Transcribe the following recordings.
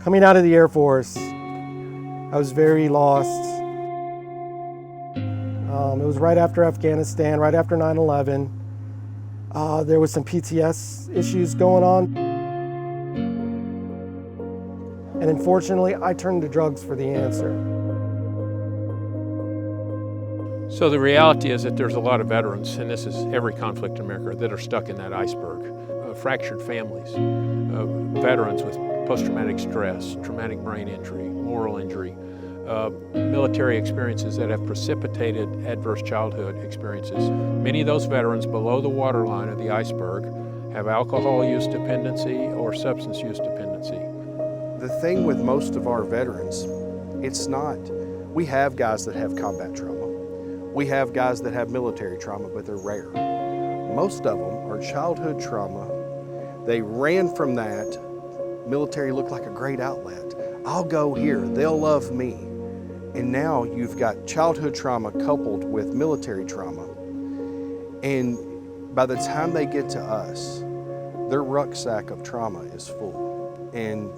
Coming out of the Air Force, I was very lost. It was right after Afghanistan, right after 9/11. There was some PTS issues going on. And unfortunately, I turned to drugs for the answer. So the reality is that there's a lot of veterans, and this is every conflict in America, that are stuck in that iceberg. Fractured families, veterans with post-traumatic stress, traumatic brain injury, moral injury, military experiences that have precipitated adverse childhood experiences. Many of those veterans below the waterline of the iceberg have alcohol use dependency or substance use dependency. The thing with most of our veterans, we have guys that have combat trauma. We have guys that have military trauma, but they're rare. Most of them are childhood trauma. They ran from that. Military looked like a great outlet. I'll go here, they'll love me. And now you've got childhood trauma coupled with military trauma. And by the time they get to us, their rucksack of trauma is full. And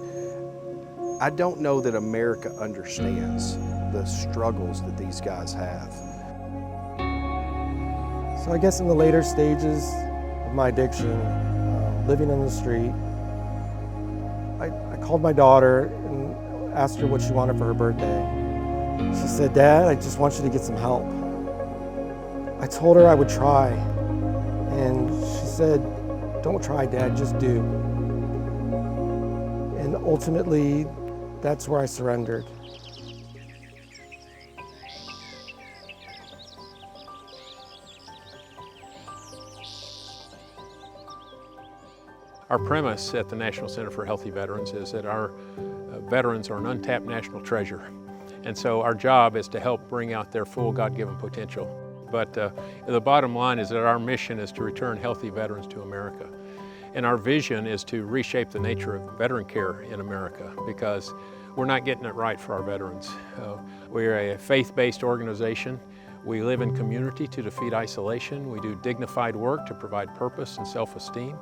I don't know that America understands the struggles that these guys have. So I guess in the later stages of my addiction, living on the street, I called my daughter and asked her what she wanted for her birthday. She said, "Dad, I just want you to get some help." I told her I would try, and she said, "Don't try, Dad, just do." And ultimately, that's where I surrendered. Our premise at the National Center for Healthy Veterans is that our veterans are an untapped national treasure. And so our job is to help bring out their full God-given potential. But the bottom line is that our mission is to return healthy veterans to America. And our vision is to reshape the nature of veteran care in America, because we're not getting it right for our veterans. We're a faith-based organization. We live in community to defeat isolation. We do dignified work to provide purpose and self-esteem.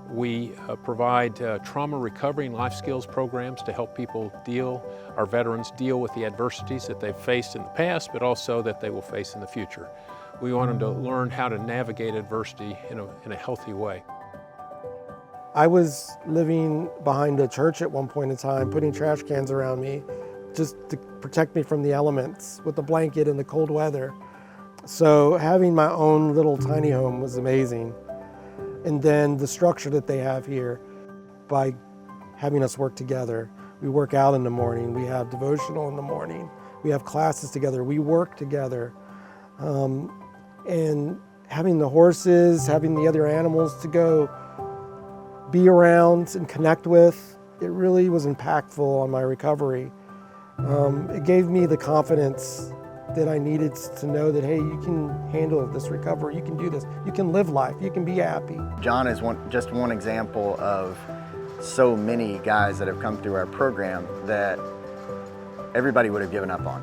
We provide trauma recovery and life skills programs to help our veterans deal with the adversities that they've faced in the past, but also that they will face in the future. We want them to learn how to navigate adversity in a healthy way. I was living behind a church at one point in time, putting trash cans around me just to protect me from the elements with a blanket in the cold weather. So having my own little tiny home was amazing. And then the structure that they have here, by having us work together. We work out in the morning, we have devotional in the morning, we have classes together, we work together. And having the horses, having the other animals to go be around and connect with, it really was impactful on my recovery. It gave me the confidence that I needed to know that, hey, you can handle this recovery, you can do this, you can live life, you can be happy. John is just one example of so many guys that have come through our program that everybody would have given up on.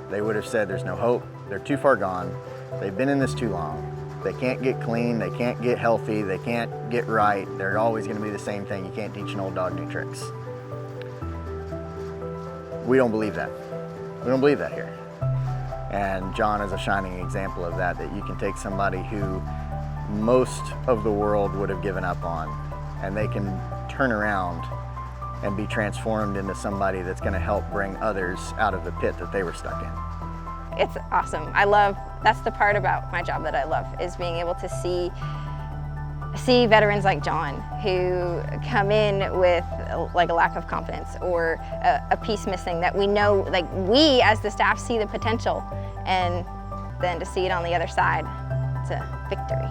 They would have said there's no hope, they're too far gone, they've been in this too long, they can't get clean, they can't get healthy, they can't get right, they're always going to be the same thing, you can't teach an old dog new tricks. We don't believe that. We don't believe that here. And John is a shining example of that you can take somebody who most of the world would have given up on, and they can turn around and be transformed into somebody that's going to help bring others out of the pit that they were stuck in. It's awesome. That's the part about my job that I love, is being able to see veterans like John who come in with like a lack of confidence or a piece missing that we know, like we as the staff see the potential, and then to see it on the other side, it's a victory.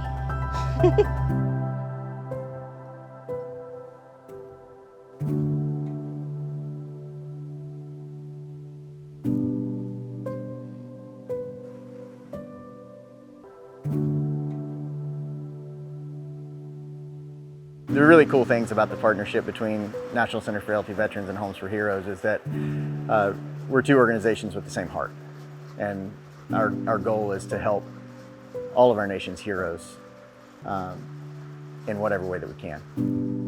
The really cool things about the partnership between National Center for Healthy Veterans and Homes for Heroes is that we're two organizations with the same heart. And our goal is to help all of our nation's heroes in whatever way that we can.